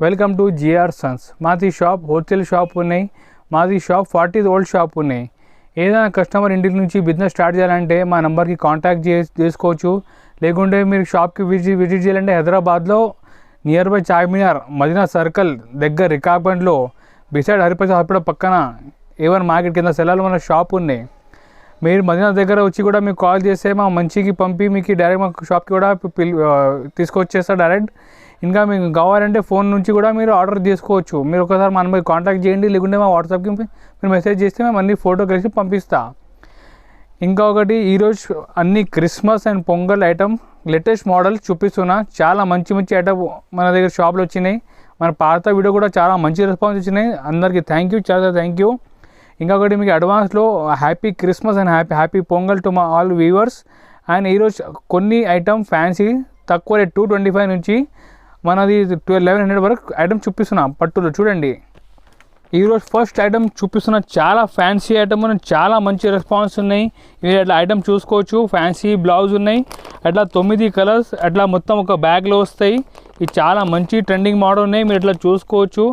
Welcome to GR sons. మాది shop wholesale shop ఉన్నాయి. మాది షాప్ 40 ఓల్డ్ షాప్ ఉన్నాయి. ఏదైనా కస్టమర్ ఇంటి నుంచి బిజినెస్ స్టార్ట్ చేయాలంటే మా నెంబర్కి కాంటాక్ట్ చేసుకోవచ్చు. లేకుంటే మీరు షాప్కి విజిట్ చేయాలంటే హైదరాబాద్లో nearby Charminar Madina circle దగ్గర రికాబ్గంజ్లో బిసైడ్ హరిప్రసాద్ హాస్పిటల్ పక్కన ఏవన్ మార్కెట్ కింద సెల్లాలో మన షాప్ ఉన్నాయి. మీరు మదీనా దగ్గర వచ్చి కూడా మీకు కాల్ చేస్తే మా మంచికి పంపి మీకు డైరెక్ట్ మా షాప్కి కూడా తీసుకొచ్చేస్తారు డైరెక్ట్. ఇంకా మీకు కావాలంటే ఫోన్ నుంచి కూడా మీరు ఆర్డర్ చేసుకోవచ్చు. మీరు ఒకసారి మన మీద కాంటాక్ట్ చేయండి, లేకుంటే మా వాట్సాప్కి మీరు మెసేజ్ చేస్తే మేము అన్ని ఫోటో కలిసి పంపిస్తా. ఇంకా ఒకటి, ఈరోజు అన్ని Christmas and pongal item latest model చూపిస్తున్నా. చాలా మంచి ఐటమ్ మన దగ్గర షాప్లో వచ్చినాయి. మన పాత వీడియో కూడా చాలా మంచి రెస్పాన్స్ వచ్చినాయి. అందరికీ చాలా థ్యాంక్ యూ. ఇంకొకటి మీకు అడ్వాన్స్లో happy Christmas and happy Pongal to మా ఆల్ వ్యూవర్స్. అండ్ ఈరోజు కొన్ని ఐటమ్ ఫ్యాన్సీ తక్కువ రేట్ 225 నుంచి మనది 1100 వరకు ఐటమ్ చూపిస్తున్నాం పట్టులో. చూడండి, ఈరోజు ఫస్ట్ ఐటమ్ చూపిస్తున్న చాలా ఫ్యాన్సీ ఐటమ్, చాలా మంచి రెస్పాన్స్ ఉన్నాయి. మీరు అట్లా ఐటమ్ చూసుకోవచ్చు. ఫ్యాన్సీ బ్లౌజ్ ఉన్నాయి, అట్లా 9 కలర్స్ అట్లా మొత్తం ఒక బ్యాగ్లో వస్తాయి. ఇది చాలా మంచి ట్రెండింగ్ మోడల్ ఉన్నాయి, మీరు అట్లా చూసుకోవచ్చు.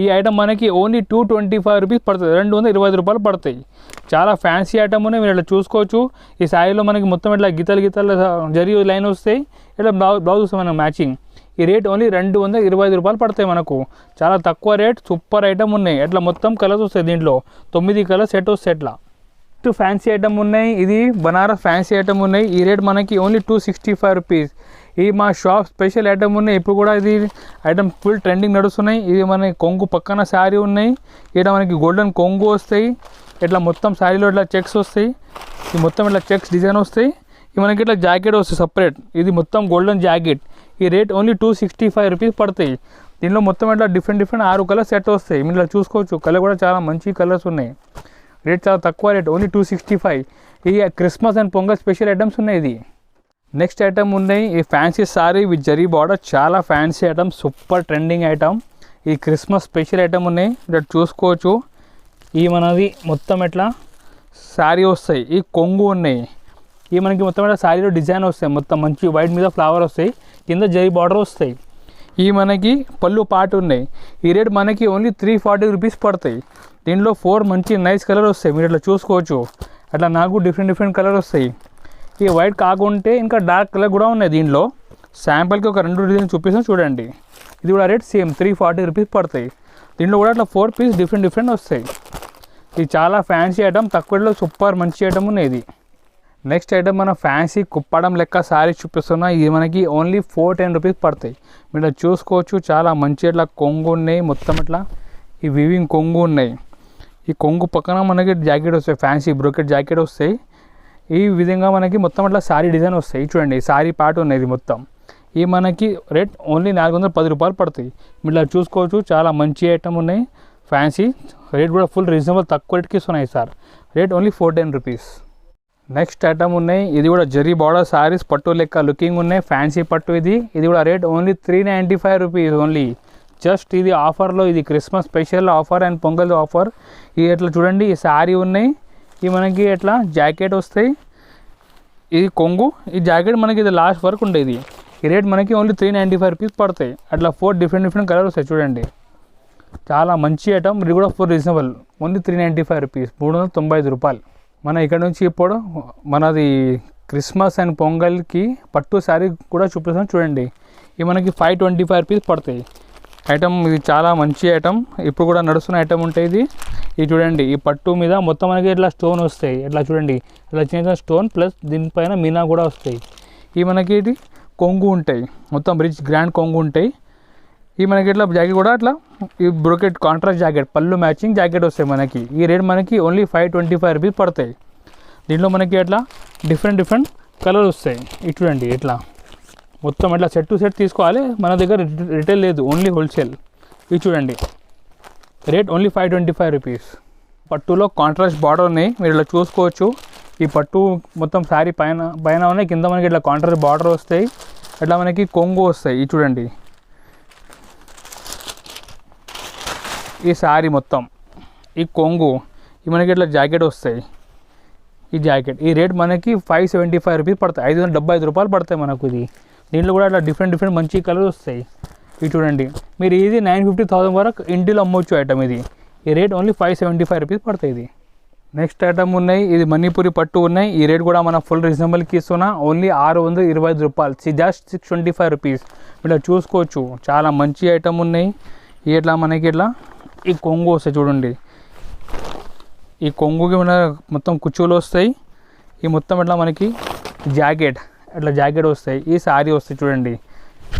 ఈ ఐటమ్ మనకి ఓన్లీ 225 రూపీస్ పడుతుంది, 225 రూపాయలు పడతాయి. చాలా ఫ్యాన్సీ ఐటమ్ ఉన్నాయి, మీరు ఇట్లా చూసుకోవచ్చు. ఈ శారీలో మనకి మొత్తం ఇట్లా గీతలు జరీ లైన్ వస్తాయి, ఇట్లా బ్లౌజ్ వస్తాయి మనకు మ్యాచింగ్. ఈ రేట్ ఓన్లీ 225 రూపాయలు పడతాయి మనకు. చాలా తక్కువ రేట్, సూపర్ ఐటమ్ ఉన్నాయి. అట్లా మొత్తం కలర్స్ వస్తాయి, దీంట్లో 9 కలర్స్ సెట్ వస్తాయి. అట్లా ఫ్యాన్సీ ఐటమ్ ఉన్నాయి. ఇది బనారస్ ఫ్యాన్సీ ఐటమ్ ఉన్నాయి. ఈ రేట్ మనకి ఓన్లీ 265 రూపీస్. ఇది మా షాప్ స్పెషల్ ఐటమ్ ఉన్నాయి. ఇప్పుడు కూడా ఇది ఐటమ్ ఫుల్ ట్రెండింగ్ నడుస్తున్నాయి. ఇది మనకి కొంగు పక్కన శారీ ఉన్నాయి. ఇక్కడ మనకి గోల్డెన్ కొంగు వస్తాయి. ఇట్లా మొత్తం శారీలో ఇట్లా చెక్స్ వస్తాయి. ఇది మొత్తం ఇట్లా చెక్స్ డిజైన్ వస్తాయి. ఇది మనకి ఇట్లా జాకెట్ వస్తాయి సపరేట్. ఇది మొత్తం గోల్డెన్ జాకెట్. ఈ రేట్ ఓన్లీ 265 రూపీస్ పడతాయి. దీనిలో మొత్తం ఇట్లా డిఫరెంట్ 6 కలర్స్ సెట్ వస్తాయి. మీరు ఇలా చూసుకోవచ్చు. కలర్ కూడా చాలా మంచి కలర్స్ ఉన్నాయి. రేట్ చాలా తక్కువ రేట్, ఓన్లీ 265. ఇది Christmas and Pongal special items ఉన్నాయి. ఇది నెక్స్ట్ ఐటమ్ ఉన్నాయి. ఈ fancy sari with zari border, చాలా fancy item, super trending item. ఈ క్రిస్మస్ స్పెషల్ ఐటమ్ ఉన్నాయి, ఇక్కడ చూసుకోవచ్చు. ఈ మనది మొత్తం ఎట్లా శారీ వస్తాయి. ఈ కొంగు ఉన్నాయి. ఈ మనకి మొత్తం ఇట్లా శారీలో డిజైన్ వస్తాయి. మొత్తం మంచి వైట్ మీద ఫ్లవర్ వస్తాయి, కింద జరీ బార్డర్ వస్తాయి. ఈ మనకి పళ్ళు పాటు ఉన్నాయి. ఈ రేట్ మనకి ఓన్లీ 340 రూపీస్ పడతాయి. దీంట్లో 4 మంచి నైస్ కలర్ వస్తాయి, మీరు ఇట్లా చూసుకోవచ్చు. అట్లా నాకు డిఫరెంట్ కలర్ వస్తాయి. ఈ వైట్ కాకుంటే ఇంకా డార్క్ కలర్ కూడా ఉన్నాయి. దీంట్లో శాంపుల్కి ఒక 2 డిజైన్ చూపిస్తాను చూడండి. ఇది కూడా రేట్ సేమ్ 340 రూపీస్ పడతాయి. దీంట్లో కూడా అట్లా 4 పీస్ డిఫరెంట్ వస్తాయి. ఇది చాలా ఫ్యాన్సీ ఐటమ్, తక్కువలో సూపర్ మంచి ఐటమ్ ఉన్నాయి. ఇది నెక్స్ట్ ఐటమ్ మన ఫ్యాన్సీ కుప్పడం లెక్క శారీ చూపిస్తున్నా. ఇది మనకి ఓన్లీ 410 రూపీస్ పడతాయి. మీరు చూసుకోవచ్చు. చాలా మంచి ఇట్లా కొంగు ఉన్నాయి, మొత్తం ఇట్లా ఈ వివింగ్ కొంగు ఉన్నాయి. ఈ కొంగు పక్కన మనకి జాకెట్ వస్తాయి, ఫ్యాన్సీ బ్రోకెట్ జాకెట్ వస్తాయి. ఈ విధంగా మనకి మొత్తం అట్లా శారీ డిజైన్ వస్తాయి. చూడండి, శారీ పార్ట్ ఉన్నది మొత్తం. ఈ మనకి రేట్ ఓన్లీ 410 రూపాయలు పడతాయి. మీరు చూసుకోవచ్చు. చాలా మంచి ఐటమ్ ఉన్నాయి ఫ్యాన్సీ. రేట్ కూడా ఫుల్ రీజనబుల్, తక్కువ రేట్కి ఇస్తున్నాయి sir. Rate only 410 rupees. Next item ఉన్నాయి. ఇది కూడా జరీ బార్డర్ శారీస్, పట్టు లెక్క లుకింగ్ ఉన్నాయి, ఫ్యాన్సీ పట్టు. ఇది కూడా rate only 395 rupees only. Just ఇది ఆఫర్లో, ఇది Christmas special offer and pongal offer. ఇది ఎట్లా చూడండి, ఈ శారీ ఉన్నాయి. ఇది మనకి ఎట్లా జాకెట్ వస్తాయి. ఇది కొంగు, ఈ జాకెట్ మనకి ఇది లాస్ట్ వరకు ఉండేది. ఈ రేట్ మనకి ఓన్లీ 395 రూపీస్ పడతాయి. అట్లా 4 డిఫరెంట్ కలర్స్ వస్తాయి. చూడండి, చాలా మంచి ఐటమ్. ఇది కూడా ఫుల్ రీజనబుల్, ఓన్లీ 395 రూపీస్, 395 రూపాయలు. మన ఇక్కడ నుంచి ఇప్పుడు మనది క్రిస్మస్ అండ్ పొంగల్కి పట్టు శారీ కూడా చూపిస్తాం చూడండి. ఇది మనకి 525 రూపీస్ పడతాయి ఐటమ్. ఇది చాలా మంచి ఐటమ్, ఇప్పుడు కూడా నడుస్తున్న ఐటమ్ ఉంటాయి. ఇది చూడండి, ఈ పట్టు మీద మొత్తం మనకి ఇట్లా స్టోన్ వస్తాయి. ఇట్లా చూడండి, ఇట్లా చిన్న స్టోన్ ప్లస్ దీనిపైన మీనా కూడా వస్తాయి. ఇవి మనకి ఇది కొంగు ఉంటాయి, మొత్తం రిచ్ గ్రాండ్ కొంగు ఉంటాయి. ఈ మనకి ఇట్లా జాకెట్ కూడా అట్లా ఈ బ్రోకెట్ కాంట్రాస్ట్ జాకెట్, పళ్ళు మ్యాచింగ్ జాకెట్ వస్తాయి మనకి. ఈ రేట్ మనకి ఓన్లీ 525 రూపీస్ పడతాయి. దీంట్లో మనకి అట్లా డిఫరెంట్ కలర్ వస్తాయి. ఇది చూడండి, ఇట్లా మొత్తం ఇట్లా సెట్ టు సెట్ తీసుకోవాలి. మన దగ్గర రిటైల్ లేదు, ఓన్లీ హోల్సేల్. ఇది చూడండి, రేట్ ఓన్లీ 525 రూపీస్. పట్టులో కాంట్రాస్ట్ బార్డర్ ఉన్నాయి, మీరు ఇలా చూసుకోవచ్చు. ఈ పట్టు మొత్తం శారీ పైన ఉన్నాయి, కింద మనకి ఇట్లా కాంట్రాస్ట్ బార్డర్ వస్తాయి. అట్లా మనకి కొంగు వస్తాయి. ఇది చూడండి, ఈ శారీ మొత్తం ఈ కొంగు, ఈ మనకి ఇట్లా జాకెట్ వస్తాయి. ఈ జాకెట్ ఈ రేట్ మనకి 575 రూపీస్ పడతాయి, 575 రూపాయలు పడతాయి మనకు. ఇది దీంట్లో కూడా అట్లా డిఫరెంట్ మంచి కలర్స్ వస్తాయి. ఇది చూడండి, మీరు ఈజీ 950,000 వరకు ఇంటిలో అమ్మొచ్చు ఐటమ్ ఇది. ఈ రేట్ ఓన్లీ 575 రూపీస్ పడుతుంది ఇది. నెక్స్ట్ ఐటమ్ ఉన్నాయి, ఇది మణిపూరి పట్టు ఉన్నాయి. ఈ రేట్ కూడా మనం ఫుల్ రీజనబుల్కి ఇస్తున్నా, ఓన్లీ 625 రూపాయలు, జస్ట్ 625 రూపీస్. ఇట్లా చూసుకోవచ్చు, చాలా మంచి ఐటమ్ ఉన్నాయి. ఇట్లా మనకి ఇట్లా ఈ కొంగు వస్తాయి చూడండి, ఈ కొంగుకి మన మొత్తం కుచ్చులు వస్తాయి. ఈ మొత్తం ఇట్లా మనకి జాకెట్, అట్లా జాకెట్ వస్తాయి. ఈ శారీ వస్తాయి చూడండి,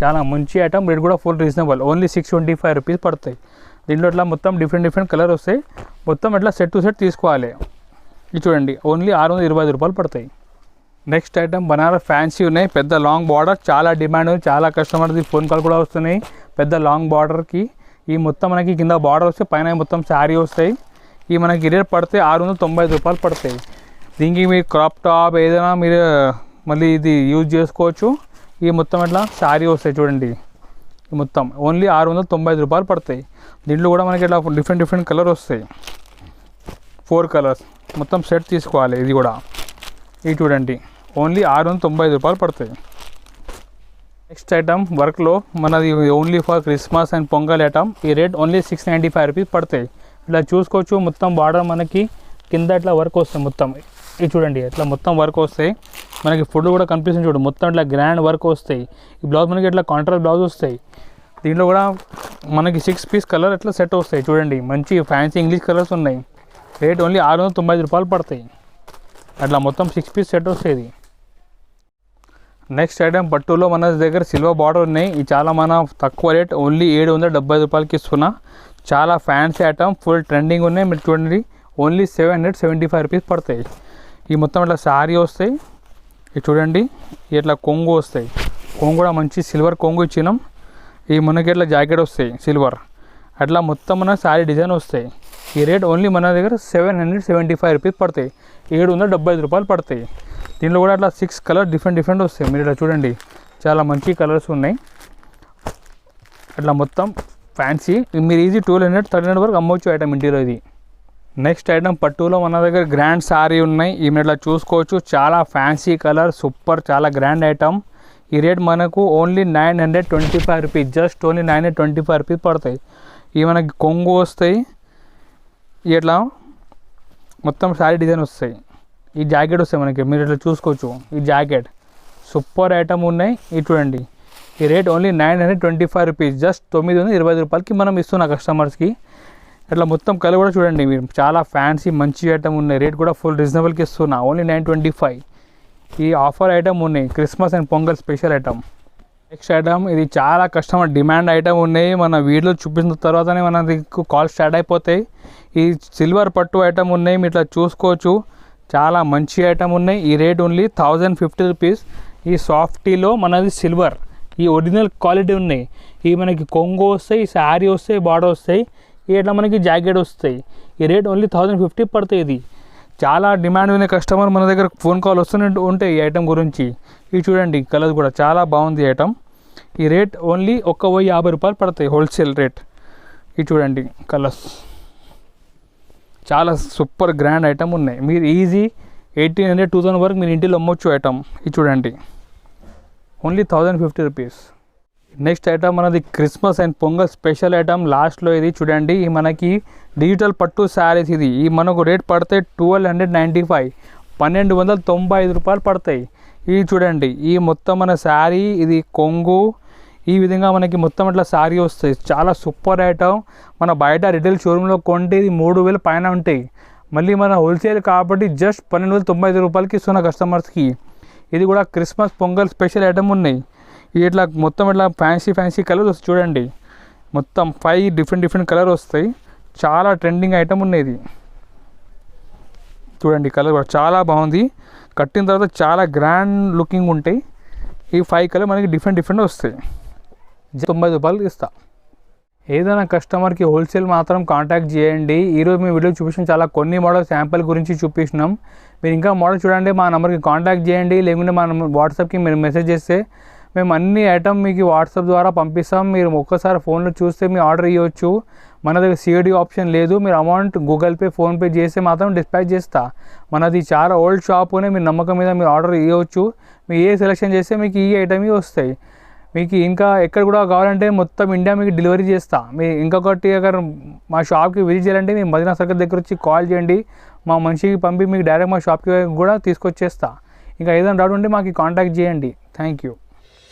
చాలా మంచి ఐటమ్. రేట్ కూడా ఫుల్ రీజనబుల్, ఓన్లీ 625 రూపీస్ పడతాయి. దీంట్లో ఇట్లా మొత్తం డిఫరెంట్ కలర్ వస్తాయి. మొత్తం ఇట్లా సెట్ టు సెట్ తీసుకోవాలి. ఇది చూడండి, ఓన్లీ 625 రూపాయలు పడతాయి. నెక్స్ట్ ఐటమ్ బనారస్ ఫ్యాన్సీ ఉన్నాయి, పెద్ద లాంగ్ బార్డర్, చాలా డిమాండ్ ఉంది. చాలా కస్టమర్ది ఫోన్ కాల్ కూడా వస్తున్నాయి. పెద్ద లాంగ్ బార్డర్కి ఈ మొత్తం మనకి కింద బార్డర్ వస్తే పైన మొత్తం శారీ వస్తాయి. ఈ మనకి రేట్ పడితే 695 రూపాయలు పడతాయి. దీనికి మీరు క్రాప్ టాప్ ఏదైనా మీరు మళ్ళీ ఇది యూజ్ చేసుకోవచ్చు. ఈ మొత్తం ఇట్లా శారీ వస్తాయి చూడండి, ఈ మొత్తం ఓన్లీ 695 రూపాయలు పడతాయి. దీంట్లో కూడా మనకి ఇట్లా డిఫరెంట్ కలర్ వస్తాయి, 4 కలర్స్ మొత్తం సెట్ తీసుకోవాలి. ఇది కూడా ఇది చూడండి, ఓన్లీ 695 రూపాయలు పడతాయి. నెక్స్ట్ ఐటమ్ వర్క్లో మనది only for Christmas and pongal item. ఈ రేట్ ఓన్లీ 695 రూపీస్ పడతాయి. ఇట్లా చూసుకోవచ్చు, మొత్తం బార్డర్ మనకి కింద ఇట్లా వర్క్ వస్తాయి. మొత్తం ఇది చూడండి, ఇట్లా మొత్తం వర్క్ వస్తాయి. మనకి ఫుడ్ కూడా కనిపిస్తుంది చూడు, మొత్తం ఇట్లా గ్రాండ్ వర్క్ వస్తాయి. ఈ బ్లౌజ్ మనకి ఇట్లా కాంట్రాస్ట్ బ్లౌజ్ వస్తాయి. దీంట్లో కూడా మనకి 6 పీస్ కలర్ ఇట్లా సెట్ వస్తాయి చూడండి, మంచి ఫ్యాన్సీ ఇంగ్లీష్ కలర్స్ ఉన్నాయి. రేట్ ఓన్లీ 695 రూపాయలు పడతాయి. అట్లా మొత్తం 6 పీస్ సెట్ వస్తాయి. నెక్స్ట్ ఐటమ్ పట్టులో మన దగ్గర సిల్వర్ బార్డర్ ఉన్నాయి. ఇది చాలా మన తక్కువ రేట్, ఓన్లీ 775 రూపాయలకి ఇస్తున్నా. చాలా ఫ్యాన్సీ ఐటమ్, ఫుల్ ట్రెండింగ్ ఉన్నాయి. మీరు చూడండి, ఓన్లీ 775 రూపీస్ పడతాయి. ఈ మొత్తం ఇట్లా శారీ వస్తాయి. ఇది చూడండి, ఇట్లా కొంగు వస్తాయి. కొంగు కూడా మంచి సిల్వర్ కొంగు ఇచ్చినాం. ఈ మనకి ఇట్లా జాకెట్ వస్తాయి సిల్వర్, అట్లా మొత్తం మన శారీ డిజైన్ వస్తాయి. ఈ రేట్ ఓన్లీ మన దగ్గర 775 రూపీస్ పడతాయి, 775 రూపాయలు పడతాయి. దీంట్లో కూడా అట్లా 6 కలర్ డిఫరెంట్ వస్తాయి. మీరు ఇట్లా చూడండి, చాలా మంచి కలర్స్ ఉన్నాయి. అట్లా మొత్తం ఫ్యాన్సీ, మీరు ఈజీ 1200-1300 వరకు అమ్మవచ్చు ఐటమ్ ఇంటిలో ఇది. నెక్స్ట్ ఐటమ్ పట్టులో మన దగ్గర గ్రాండ్ శారీ ఉన్నాయి. ఈ మీరు ఇట్లా చూసుకోవచ్చు, చాలా ఫ్యాన్సీ కలర్, సూపర్, చాలా గ్రాండ్ ఐటమ్. ఈ రేట్ మనకు only 925 rupees, just only 925 rupees పడతాయి. ఇవి మనకి కొంగు వస్తాయి, ఇట్లా మొత్తం శారీ డిజైన్ వస్తాయి. ఈ జాకెట్ వస్తాయి మనకి, మీరు ఇట్లా చూసుకోవచ్చు. ఈ జాకెట్ సూపర్ ఐటమ్ ఉన్నాయి. ఇది చూడండి, ఈ రేట్ ఓన్లీ 925 రూపీస్, జస్ట్ 920 రూపాయలకి మనం ఇస్తున్నాం కస్టమర్స్కి. ఇట్లా మొత్తం కలర్ కూడా చూడండి మీరు, చాలా ఫ్యాన్సీ మంచి ఐటమ్ ఉన్నాయి. రేట్ కూడా ఫుల్ రీజనబుల్కి ఇస్తున్నా, ఓన్లీ 925. ఈ ఆఫర్ ఐటమ్ ఉన్నాయి, Christmas and Pongal special item. Next item, ఇది చాలా కస్టమర్ డిమాండ్ ఐటమ్ ఉన్నాయి. మన వీడియో చూపించిన తర్వాతనే మనకి కాల్ స్టార్ట్ అయిపోతాయి. ఈ సిల్వర్ పట్టు ఐటమ్ ఉన్నాయి, మీరు ఇట్లా చూసుకోవచ్చు. చాలా మంచి ఐటమ్ ఉన్నాయి. ఈ రేట్ ఓన్లీ 1050 రూపీస్. ఈ సాఫ్టీలో మనది సిల్వర్, ఈ ఒరిజినల్ క్వాలిటీ ఉన్నాయి. ఇవి మనకి కొంగు వస్తాయి, శారీ వస్తాయి, బార్డర్ వస్తాయి. ఇట్లా మనకి జాకెట్ వస్తాయి. ఈ రేట్ ఓన్లీ 1050 పడతాయి. ఇది చాలా డిమాండ్ ఉన్న కస్టమర్ మన దగ్గర ఫోన్ కాల్ వస్తూనే ఉంటాయి ఈ ఐటమ్ గురించి. ఇవి చూడండి, కలర్ కూడా చాలా బాగుంది ఐటమ్. ఈ రేట్ ఓన్లీ 150 రూపాయలు పడతాయి, హోల్సేల్ రేట్. ఇవి చూడండి కలర్స్, చాలా సూపర్ గ్రాండ్ ఐటమ్ ఉన్నాయి. మీరు ఈజీ 1800-2000 వరకు మీరు ఇంటిలో అమ్మొచ్చు ఐటమ్. ఇది చూడండి, ఓన్లీ 1050 రూపీస్. నెక్స్ట్ ఐటమ్ మనది Christmas and Pongal special item. లాస్ట్లో ఇది చూడండి, ఈ మనకి డిజిటల్ పట్టు శారీస్. ఇది ఈ మనకు రేట్ పడితే 1295, 1295 రూపాయలు పడతాయి. ఇది చూడండి, ఈ మొత్తం మన శారీ, ఇది కొంగు, ఈ విధంగా మనకి మొత్తం ఇట్లా శారీ వస్తాయి. చాలా సూపర్ ఐటమ్. మన బయట రిటైల్ షోరూంలో కొంటే ఇది 3000 పైన ఉంటాయి. మళ్ళీ మన హోల్సేల్ కాబట్టి జస్ట్ 1295 రూపాయలకి ఇస్తున్న కస్టమర్స్కి. ఇది కూడా క్రిస్మస్ పొంగల్ స్పెషల్ ఐటమ్ ఉన్నాయి. ఇట్లా మొత్తం ఇట్లా ఫ్యాన్సీ కలర్స్ వస్తాయి చూడండి, మొత్తం 5 డిఫరెంట్ కలర్ వస్తాయి. చాలా ట్రెండింగ్ ఐటమ్ ఉన్నది చూడండి. కలర్ కూడా చాలా బాగుంది, కట్టిన తర్వాత చాలా గ్రాండ్ లుకింగ్ ఉంటాయి. ఈ 5 కలర్ మనకి డిఫరెంట్ వస్తాయి. 90 రూపాయలు ఇస్తా. ఏదైనా కస్టమర్కి హోల్సేల్ మాత్రం కాంటాక్ట్ చేయండి. ఈరోజు మీ వీడియో చూపించిన చాలా కొన్ని మోడల్ శాంపుల్ గురించి చూపించినాం. మీరు ఇంకా మోడల్ చూడండి, మా నెంబర్కి కాంటాక్ట్ చేయండి. లేకుంటే మా వాట్సాప్కి మీరు మెసేజ్ చేస్తే మేము అన్ని ఐటమ్ మీకు వాట్సాప్ ద్వారా పంపిస్తాం. మీరు ఒక్కసారి ఫోన్లో చూస్తే మీ ఆర్డర్ ఇవ్వచ్చు. మన దగ్గర సిఓడి ఆప్షన్ లేదు. మీరు అమౌంట్ గూగుల్ పే, ఫోన్పే చేస్తే మాత్రం డిస్పాచ్ చేస్తా. మనది చాలా ఓల్డ్ షాపునే, మీరు నమ్మకం మీద మీరు ఆర్డర్ ఇవ్వచ్చు. మీరు ఏ సెలెక్షన్ చేస్తే మీకు ఈ ఐటమ్ వస్తాయి. మీకు ఇంకా ఎక్కడ కూడా కావాలంటే మొత్తం ఇండియా మీకు డెలివరీ చేస్తా. మీ ఇంకొకటి అగర్ మా షాప్కి విజిట్ చేయాలంటే మీ మదీనా సర్కిల్ దగ్గర వచ్చి కాల్ చేయండి, మా మనిషికి పంపి మీకు డైరెక్ట్ మా షాప్కి కూడా తీసుకొచ్చేస్తా. ఇంకా ఏదైనా డౌట్ ఉంటే మాకు కాంటాక్ట్ చేయండి. Thank you.